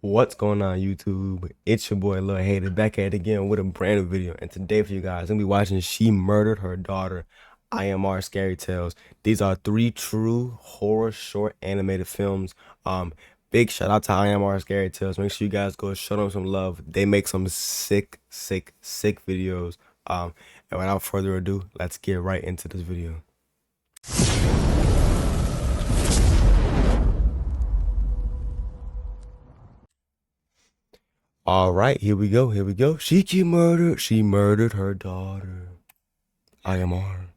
What's going on YouTube? It's your boy Lil Hater back at it again with a brand new video. And today for you guys, I'm gonna be watching She Murdered Her Daughter, IMR Scary Tales. These are 3 true horror short animated films. Big shout out to IMR Scary Tales. Make sure you guys go show them some love. They make some sick videos. And without further ado, let's get right into this video. All right, here we go. She murdered her daughter. IMR.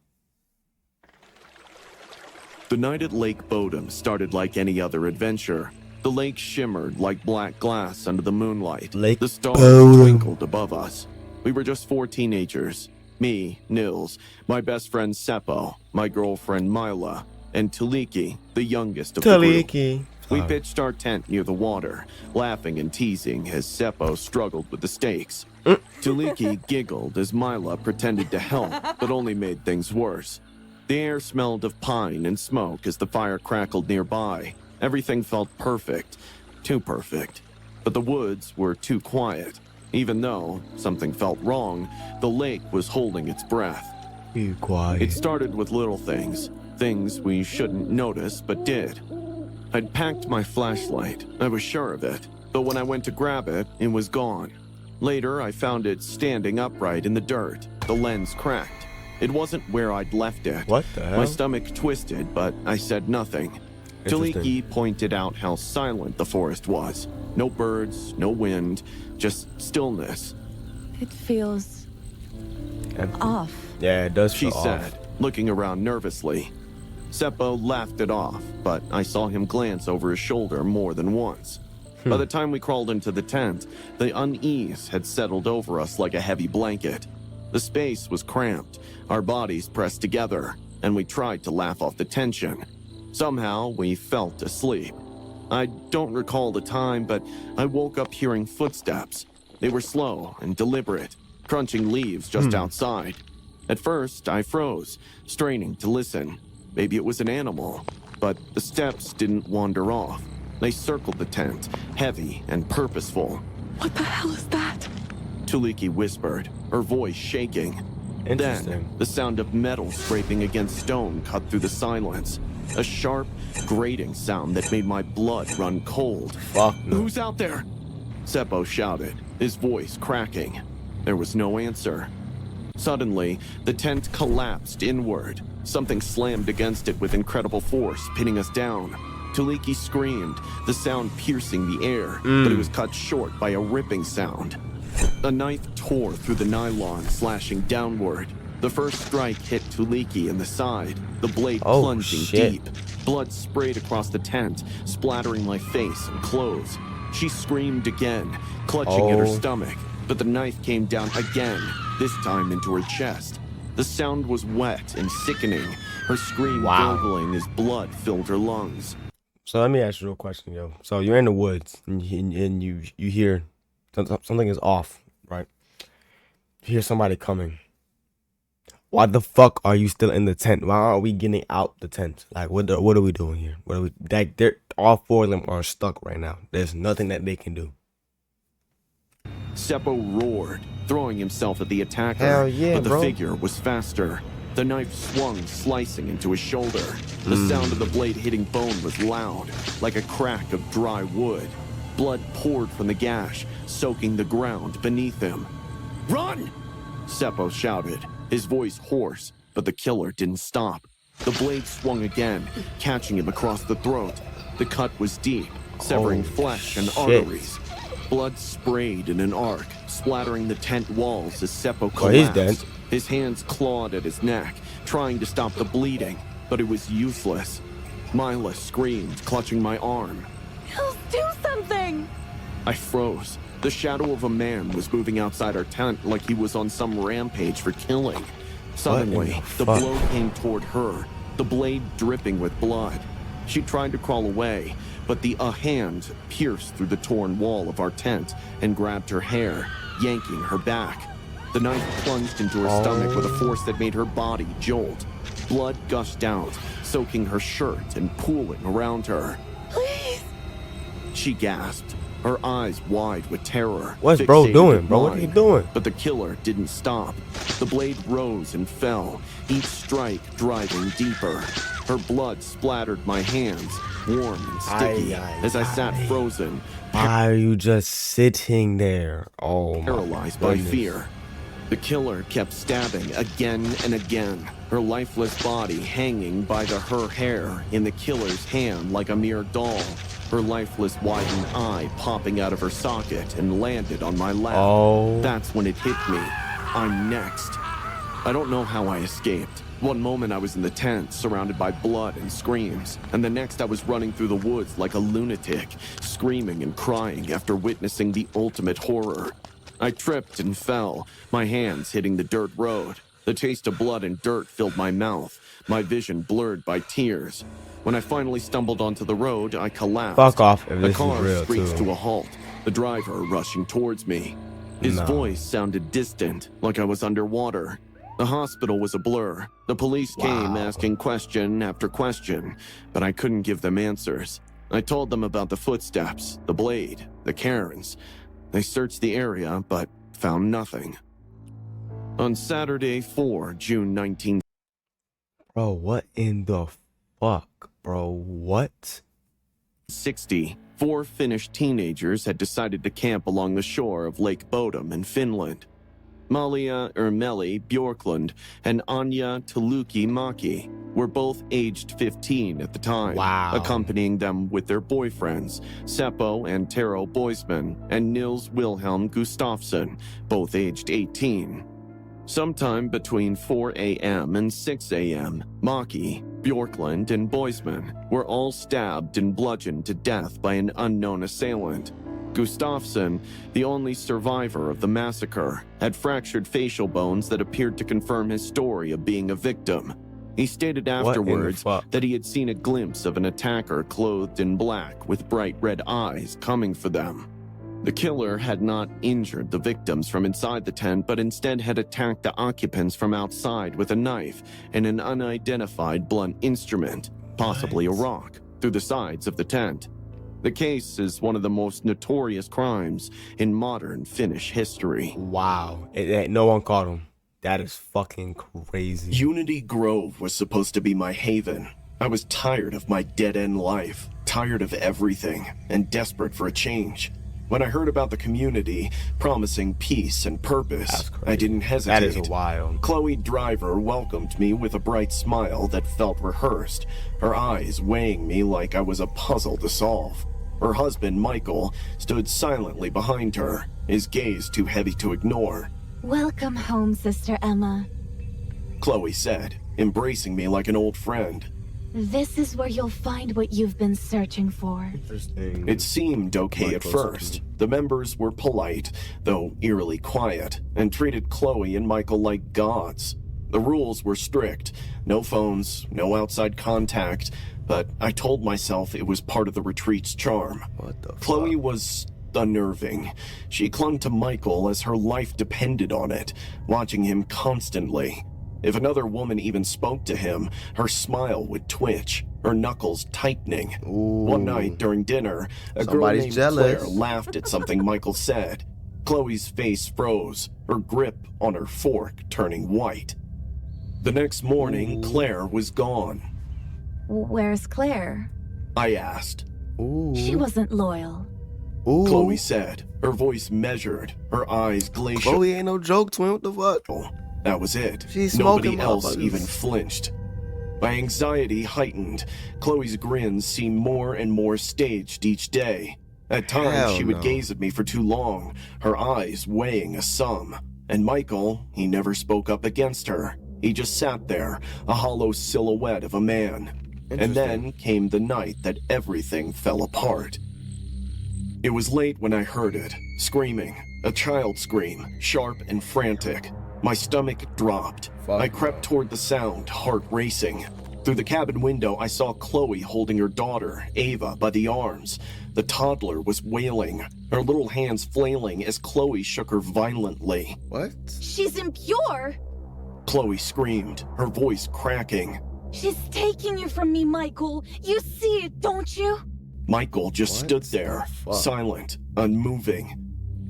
The night at Lake Bodom started like any other adventure. The lake shimmered like black glass under the moonlight. The stars twinkled above us. We were just 4 teenagers. Me, Nils, my best friend Seppo, my girlfriend Mila, and Tuliki, the youngest of the group. We pitched our tent near the water, laughing and teasing as Seppo struggled with the stakes. Tuliki giggled as Mila pretended to help, but only made things worse. The air smelled of pine and smoke as the fire crackled nearby. Everything felt perfect, too perfect. But the woods were too quiet. Even though something felt wrong, the lake was holding its breath. Be quiet. It started with little things we shouldn't notice but did. I'd packed my flashlight, I was sure of it, but when I went to grab it, it was gone. Later, I found it standing upright in the dirt, the lens cracked. It wasn't where I'd left it. What the hell? My stomach twisted, but I said nothing. Tuliki pointed out how silent the forest was. No birds, no wind, just stillness. It feels off. Yeah, it does She feel said, looking around nervously. Seppo laughed it off, but I saw him glance over his shoulder more than once. By the time we crawled into the tent, the unease had settled over us like a heavy blanket. The space was cramped, our bodies pressed together, and we tried to laugh off the tension. Somehow, we felt asleep. I don't recall the time, but I woke up hearing footsteps. They were slow and deliberate, crunching leaves just outside. At first, I froze, straining to listen. Maybe it was an animal, but the steps didn't wander off. They circled the tent, heavy and purposeful. What the hell is that? Tuliki whispered, her voice shaking. Then, the sound of metal scraping against stone cut through the silence. A sharp, grating sound that made my blood run cold. Fuck no. Who's out there? Seppo shouted, his voice cracking. There was no answer. Suddenly, the tent collapsed inward. Something slammed against it with incredible force, pinning us down. Tuliki screamed, the sound piercing the air, but it was cut short by a ripping sound. A knife tore through the nylon, slashing downward. The first strike hit Tuliki in the side, the blade plunging deep. Blood sprayed across the tent, splattering my face and clothes. She screamed again, clutching at her stomach, but the knife came down again, this time into her chest. The sound was wet and sickening, her scream gurgling as blood filled her lungs. So let me ask you a question, yo. So you're in the woods and you hear something is off, right? You hear somebody coming. Why the fuck are you still in the tent? Why aren't we getting out the tent? Like, what are we doing here? What are we? They're all 4 of them are stuck right now. There's nothing that they can do. Seppo roared, throwing himself at the attacker. Hell yeah, but the figure was faster. The knife swung, slicing into his shoulder. The sound of the blade hitting bone was loud, like a crack of dry wood. Blood poured from the gash, soaking the ground beneath him. Run! Seppo shouted, his voice hoarse, but the killer didn't stop. The blade swung again, catching him across the throat. The cut was deep, severing flesh and arteries. Blood sprayed in an arc, splattering the tent walls as Seppo collapsed. He's dead. His hands clawed at his neck, trying to stop the bleeding, but it was useless. Mila screamed, clutching my arm. Nils, do something! I froze. The shadow of a man was moving outside our tent like he was on some rampage for killing. Suddenly, the blow came toward her, the blade dripping with blood. She tried to crawl away, but a hand pierced through the torn wall of our tent and grabbed her hair, yanking her back. The knife plunged into her stomach with a force that made her body jolt. Blood gushed out, soaking her shirt and pooling around her. Please! She gasped. her eyes wide with terror. What's bro fixated doing, with bro? What are you mine. doing? But the killer didn't stop. The blade rose and fell, each strike driving deeper. Her blood splattered my hands, warm and sticky, as I sat frozen, Why are you just sitting there? Oh my paralyzed by goodness. fear. The killer kept stabbing again and again, her lifeless body hanging by her hair in the killer's hand like a mere doll, her lifeless widened eye popping out of her socket and landed on my lap. Oh. That's when it hit me. I'm next. I don't know how I escaped. One moment I was in the tent, surrounded by blood and screams, and the next I was running through the woods like a lunatic, screaming and crying after witnessing the ultimate horror. I tripped and fell, my hands hitting the dirt road. The taste of blood and dirt filled my mouth, my vision blurred by tears. When I finally stumbled onto the road, I collapsed. Fuck off if The this is car real screeched too. to a halt, the driver rushing towards me. His No. voice sounded distant, like I was underwater. The hospital was a blur. The police came Wow. asking question after question, but I couldn't give them answers. I told them about the footsteps, the blade, the cairns. They searched the area, but found nothing. On Saturday, June 19th, Bro, what in the fuck, bro? What? 1960, 4 Finnish teenagers had decided to camp along the shore of Lake Bodom in Finland. Malia Ermeli Bjorklund and Anja Tuluki-Maki were both aged 15 at the time, Wow. accompanying them with their boyfriends, Seppo and Tero Boisman and Nils Wilhelm Gustafsson, both aged 18. Sometime between 4 a.m. and 6 a.m., Maki, Bjorklund, and Boisman were all stabbed and bludgeoned to death by an unknown assailant. Gustafsson, the only survivor of the massacre, had fractured facial bones that appeared to confirm his story of being a victim. He stated What in the afterwards fuck? that he had seen a glimpse of an attacker clothed in black with bright red eyes coming for them. The killer had not injured the victims from inside the tent, but instead had attacked the occupants from outside with a knife and an unidentified blunt instrument, possibly a rock, through the sides of the tent. The case is one of the most notorious crimes in modern Finnish history. Wow. No one caught him. That is fucking crazy. Unity Grove was supposed to be my haven. I was tired of my dead-end life, tired of everything, and desperate for a change. When I heard about the community promising peace and purpose, That's crazy. I didn't hesitate. That is wild. Chloe Driver welcomed me with a bright smile that felt rehearsed, her eyes weighing me like I was a puzzle to solve. Her husband, Michael, stood silently behind her, his gaze too heavy to ignore. Welcome home, Sister Emma. Chloe said, embracing me like an old friend. This is where you'll find what you've been searching for. Interesting. It seemed okay at first. The members were polite, though eerily quiet, and treated Chloe and Michael like gods. The rules were strict. No phones, no outside contact, but I told myself it was part of the retreat's charm. What the Chloe fuck? was unnerving. She clung to Michael as her life depended on it, watching him constantly. If another woman even spoke to him, her smile would twitch, her knuckles tightening. Ooh. One night during dinner, a girl Somebody's named jealous. Claire laughed at something Michael said. Chloe's face froze, her grip on her fork turning white. The next morning, Claire was gone. Where's Claire? I asked. Ooh. She wasn't loyal. Ooh. Chloe said, her voice measured, her eyes glacial. Chloe ain't no joke, twin. What the fuck? That was it. She's Nobody smoking else motherfuckers. even flinched. My anxiety heightened. Chloe's grins seemed more and more staged each day. At times, Hell she would no. gaze at me for too long, her eyes weighing a sum. And Michael, he never spoke up against her. He just sat there, a hollow silhouette of a man. And then came the night that everything fell apart. It was late when I heard it, screaming, a child scream, sharp and frantic. My stomach dropped. Fuck. I crept toward the sound, heart racing. Through the cabin window, I saw Chloe holding her daughter, Ava, by the arms. The toddler was wailing, her little hands flailing as Chloe shook her violently. What? She's impure! Chloe screamed, her voice cracking. She's taking you from me, Michael. You see it, don't you? Michael just What stood the there, fuck? silent, unmoving.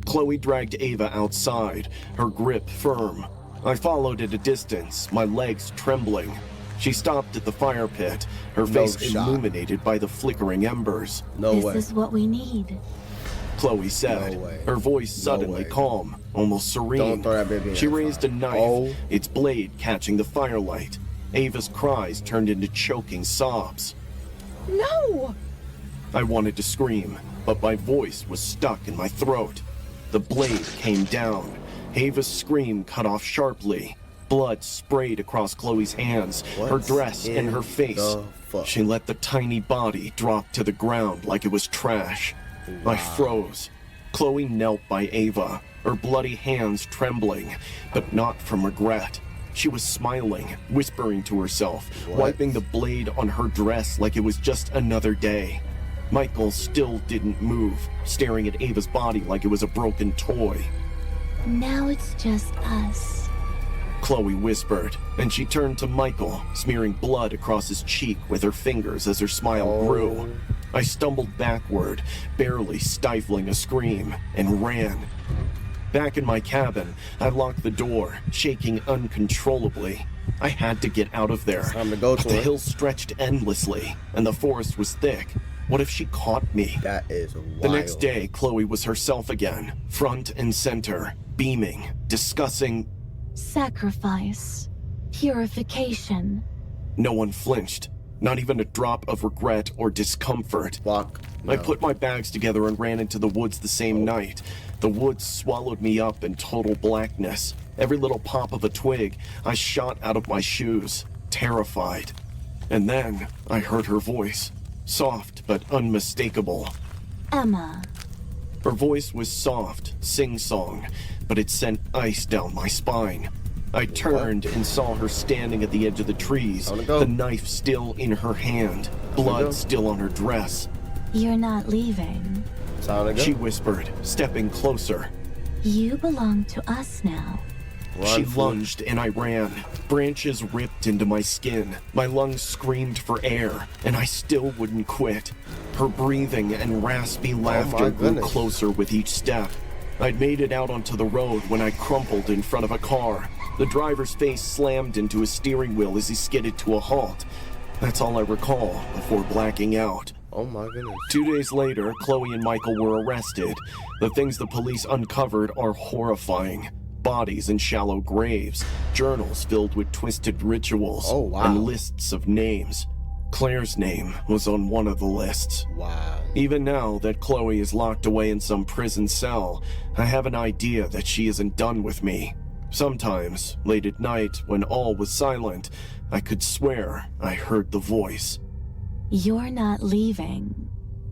Chloe dragged Ava outside, her grip firm. I followed at a distance, my legs trembling. She stopped at the fire pit, her face shot. illuminated by the flickering embers. No This way. is what we need. Chloe said, No way. her voice suddenly way. calm, almost serene. Don't throw that baby in She that raised fire. a knife, Oh. its blade catching the firelight. Ava's cries turned into choking sobs. No! I wanted to scream, but my voice was stuck in my throat. The blade came down. Ava's scream cut off sharply. Blood sprayed across Chloe's hands, her What's dress and her in face. the fuck? She let the tiny body drop to the ground like it was trash. I froze. Chloe knelt by Ava, her bloody hands trembling, but not from regret. She was smiling, whispering to herself, wiping the blade on her dress like it was just another day. Michael still didn't move, staring at Ava's body like it was a broken toy. Now it's just us. Chloe whispered, and she turned to Michael, smearing blood across his cheek with her fingers as her smile grew. I stumbled backward, barely stifling a scream, and ran. Back in my cabin, I locked the door, shaking uncontrollably. I had to get out of there. Time to go But to the it. hills stretched endlessly, and the forest was thick. What if she caught me? That is wild. The next day, Chloe was herself again, front and center, beaming, discussing. Sacrifice. Purification. No one flinched, not even a drop of regret or discomfort. Fuck. I no. put my bags together and ran into the woods the same night. The woods swallowed me up in total blackness. Every little pop of a twig, I shot out of my shoes, terrified. And then I heard her voice, soft but unmistakable. Emma. Her voice was soft, sing-song, but it sent ice down my spine. I turned and saw her standing at the edge of the trees, Time to go. the knife still in her hand, go. blood still on her dress. You're not leaving. Time to go. She whispered, stepping closer. You belong to us now. She fool. lunged and I ran. Branches ripped into my skin. My lungs screamed for air, and I still wouldn't quit. Her breathing and raspy laughter grew goodness. closer with each step. I'd made it out onto the road when I crumpled in front of a car. The driver's face slammed into his steering wheel as he skidded to a halt. That's all I recall before blacking out. Oh my goodness. 2 days later, Chloe and Michael were arrested. The things the police uncovered are horrifying. Bodies in shallow graves, journals filled with twisted rituals, Oh, wow. and lists of names. Claire's name was on one of the lists. Wow. Even now that Chloe is locked away in some prison cell, I have an idea that she isn't done with me. Sometimes, late at night, when all was silent, I could swear I heard the voice. You're not leaving.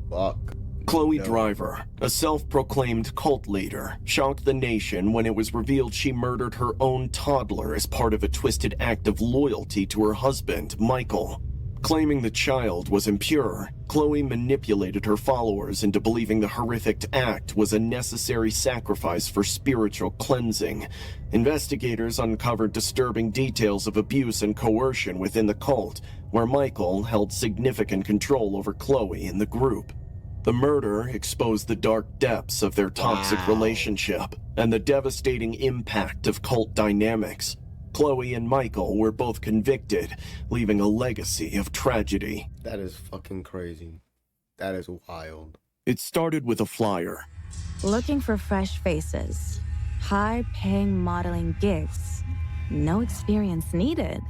Fuck. Chloe No. Driver, a self-proclaimed cult leader, shocked the nation when it was revealed she murdered her own toddler as part of a twisted act of loyalty to her husband, Michael. Claiming the child was impure, Chloe manipulated her followers into believing the horrific act was a necessary sacrifice for spiritual cleansing. Investigators uncovered disturbing details of abuse and coercion within the cult, where Michael held significant control over Chloe and the group. The murder exposed the dark depths of their toxic Wow. relationship and the devastating impact of cult dynamics. Chloe and Michael were both convicted, leaving a legacy of tragedy. That is fucking crazy. That is wild. It started with a flyer. Looking for fresh faces. High-paying modeling gigs. No experience needed.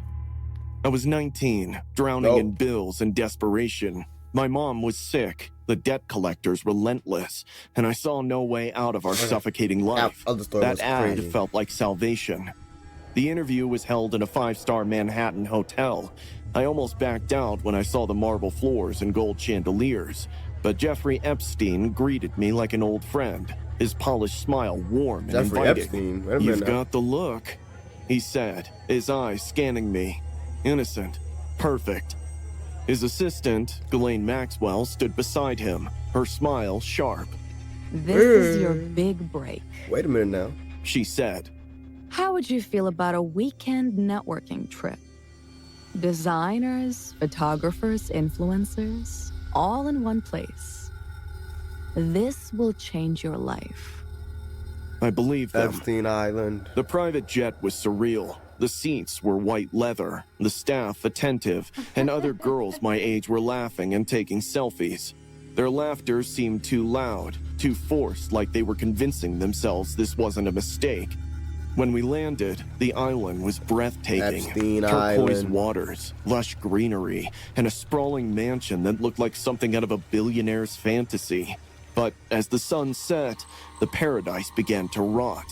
I was 19, drowning Nope. in bills and desperation. My mom was sick, the debt collectors relentless, and I saw no way out of our suffocating life. other story That was ad crazy. felt like salvation. The interview was held in a 5-star Manhattan hotel. I almost backed out when I saw the marble floors and gold chandeliers, but Jeffrey Epstein greeted me like an old friend, his polished smile warm and Jeffrey inviting. Epstein? Wait a "You've minute now. got the look," he said, his eyes scanning me. Innocent. Perfect. His assistant, Ghislaine Maxwell, stood beside him, her smile sharp. This is your big break. Wait a minute now. She said, How would you feel about a weekend networking trip? Designers, photographers, influencers. all in one place. This will change your life. I believe them. Epstein Island. The private jet was surreal. The seats were white leather, the staff attentive, and other girls my age were laughing and taking selfies. Their laughter seemed too loud, too forced, like they were convincing themselves this wasn't a mistake. When we landed, the island was breathtaking. Epstein Turquoise Island. waters, lush greenery, and a sprawling mansion that looked like something out of a billionaire's fantasy. But as the sun set, the paradise began to rot.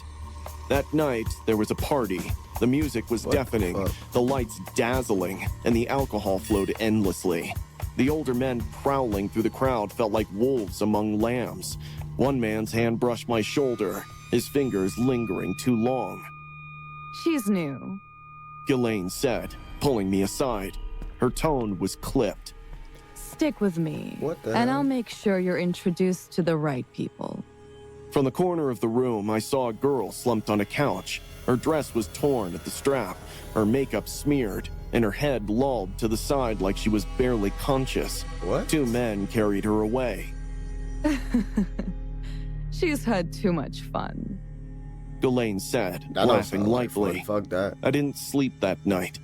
That night, there was a party. The music was deafening, the lights dazzling, and the alcohol flowed endlessly. The older men prowling through the crowd felt like wolves among lambs. One man's hand brushed my shoulder, his fingers lingering too long. She's new. Ghislaine said, pulling me aside. Her tone was clipped. Stick with me. What the And hell? I'll make sure you're introduced to the right people. From the corner of the room, I saw a girl slumped on a couch. Her dress was torn at the strap, her makeup smeared, and her head lolled to the side like she was barely conscious. What? 2 men carried her away. She's had too much fun. Ghislaine said, That don't laughing sound like fun. lightly. Fuck that. I didn't sleep that night.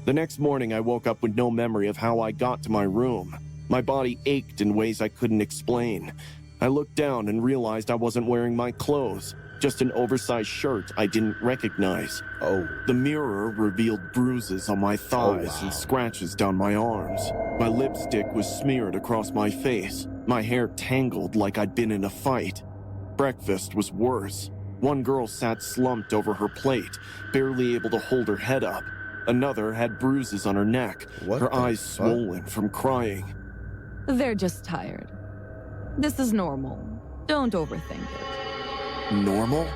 The next morning, I woke up with no memory of how I got to my room. My body ached in ways I couldn't explain. I looked down and realized I wasn't wearing my clothes, just an oversized shirt I didn't recognize. Oh. The mirror revealed bruises on my thighs wow. and scratches down my arms. My lipstick was smeared across my face, my hair tangled like I'd been in a fight. Breakfast was worse. One girl sat slumped over her plate, barely able to hold her head up. Another had bruises on her neck, What her the eyes fuck? swollen from crying. They're just tired. This is normal. Don't overthink it. Normal?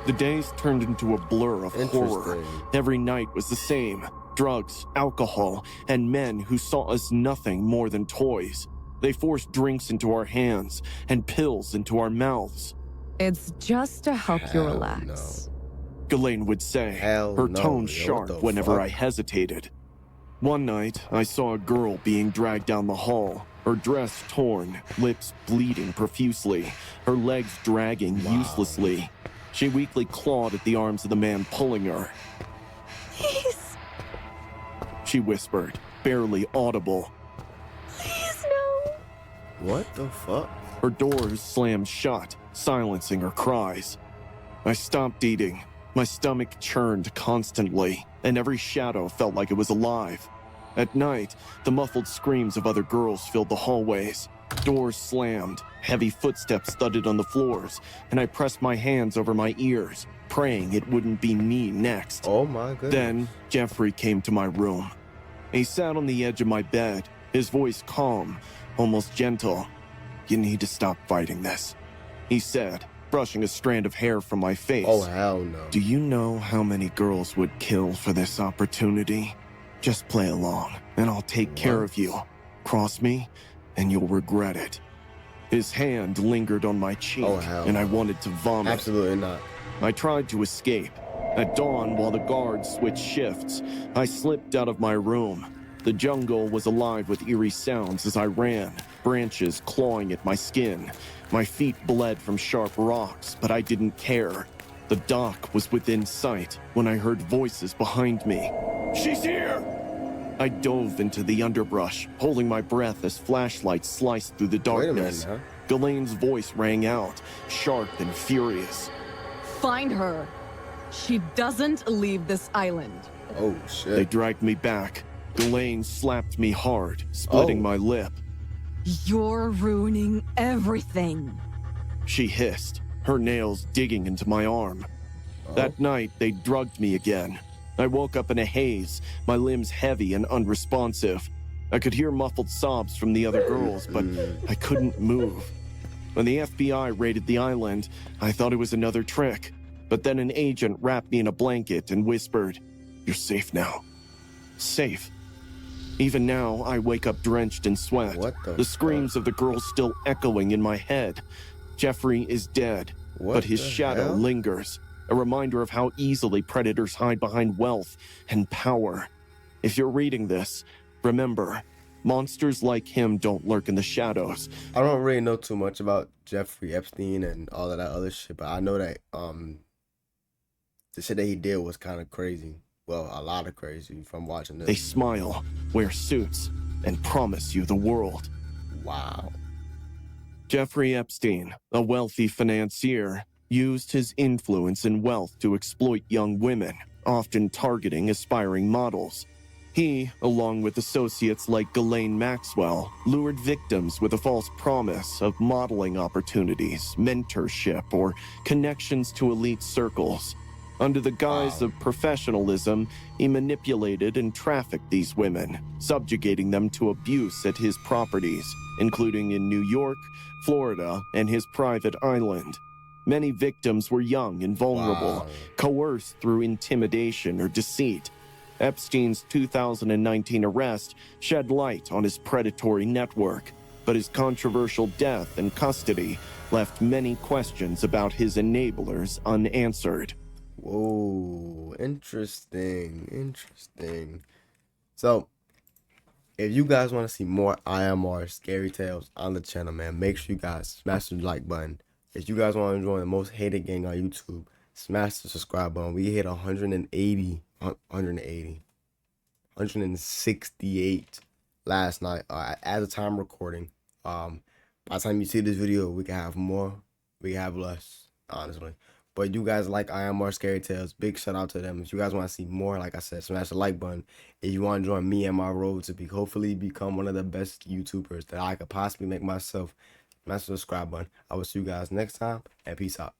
The days turned into a blur of horror. Interesting. Every night was the same. Drugs, alcohol, and men who saw us nothing more than toys. They forced drinks into our hands and pills into our mouths. It's just to help you Hell relax. Ghislaine would say, Hell her no, tone yo, sharp what the whenever fuck? I hesitated. One night, I saw a girl being dragged down the hall, her dress torn, lips bleeding profusely, her legs dragging uselessly. She weakly clawed at the arms of the man pulling her. Please, She whispered, barely audible. please no. What the fuck? Her doors slammed shut, silencing her cries. I stopped eating. My stomach churned constantly, and every shadow felt like it was alive. At night, the muffled screams of other girls filled the hallways. Doors slammed, heavy footsteps thudded on the floors, and I pressed my hands over my ears, praying it wouldn't be me next. Oh my goodness. Then, Jeffrey came to my room. He sat on the edge of my bed, his voice calm, almost gentle. "You need to stop fighting this," he said, brushing a strand of hair from my face. Oh hell no. "Do you know how many girls would kill for this opportunity? Just play along, and I'll take care of you. Cross me, and you'll regret it." His hand lingered on my cheek, Oh, hell and I no. wanted to vomit. Absolutely not. I tried to escape. At dawn, while the guards switched shifts, I slipped out of my room. The jungle was alive with eerie sounds as I ran, branches clawing at my skin. My feet bled from sharp rocks, but I didn't care. The dock was within sight when I heard voices behind me. "She's here!" I dove into the underbrush, holding my breath as flashlights sliced through the Wait a minute, darkness. huh? Ghislaine's voice rang out, sharp and furious. Find her. She doesn't leave this island. Oh They shit. dragged me back. Ghislaine slapped me hard, splitting Oh. my lip. You're ruining everything. She hissed, her nails digging into my arm. That night, they drugged me again. I woke up in a haze, my limbs heavy and unresponsive. I could hear muffled sobs from the other girls, but I couldn't move. When the FBI raided the island, I thought it was another trick. But then an agent wrapped me in a blanket and whispered, "You're safe now." Safe. Even now, I wake up drenched in sweat. What the The screams of the girls still echoing in my head. Jeffrey is dead, What but his the shadow hell? lingers, a reminder of how easily predators hide behind wealth and power. If you're reading this, remember, Monsters like him don't lurk in the shadows. I don't really know too much about Jeffrey Epstein and all of that other shit, but I know that the shit that he did was kind of crazy. Well, a lot of crazy from watching this. They smile, wear suits, and promise you the world. Wow. Jeffrey Epstein, a wealthy financier, used his influence and wealth to exploit young women, often targeting aspiring models. He, along with associates like Ghislaine Maxwell, lured victims with a false promise of modeling opportunities, mentorship, or connections to elite circles. Under the guise of professionalism, he manipulated and trafficked these women, subjugating them to abuse at his properties, including in New York, Florida, and his private island. Many victims were young and vulnerable, coerced through intimidation or deceit. Epstein's 2019 arrest shed light on his predatory network, but his controversial death and custody left many questions about his enablers unanswered. Whoa, interesting. So, if you guys want to see more IMR scary tales on the channel, man, make sure you guys smash the like button. If you guys want to join the most hated gang on YouTube, smash the subscribe button. We hit 168 last night at the time recording. By the time you see this video, we can have more, we can have less, honestly. But you guys like IMR Scary Tales, big shout out to them. If you guys want to see more, like I said, smash the like button. If you want to join me and my road to hopefully become one of the best YouTubers that I could possibly make myself, smash the subscribe button. I will see you guys next time, and peace out.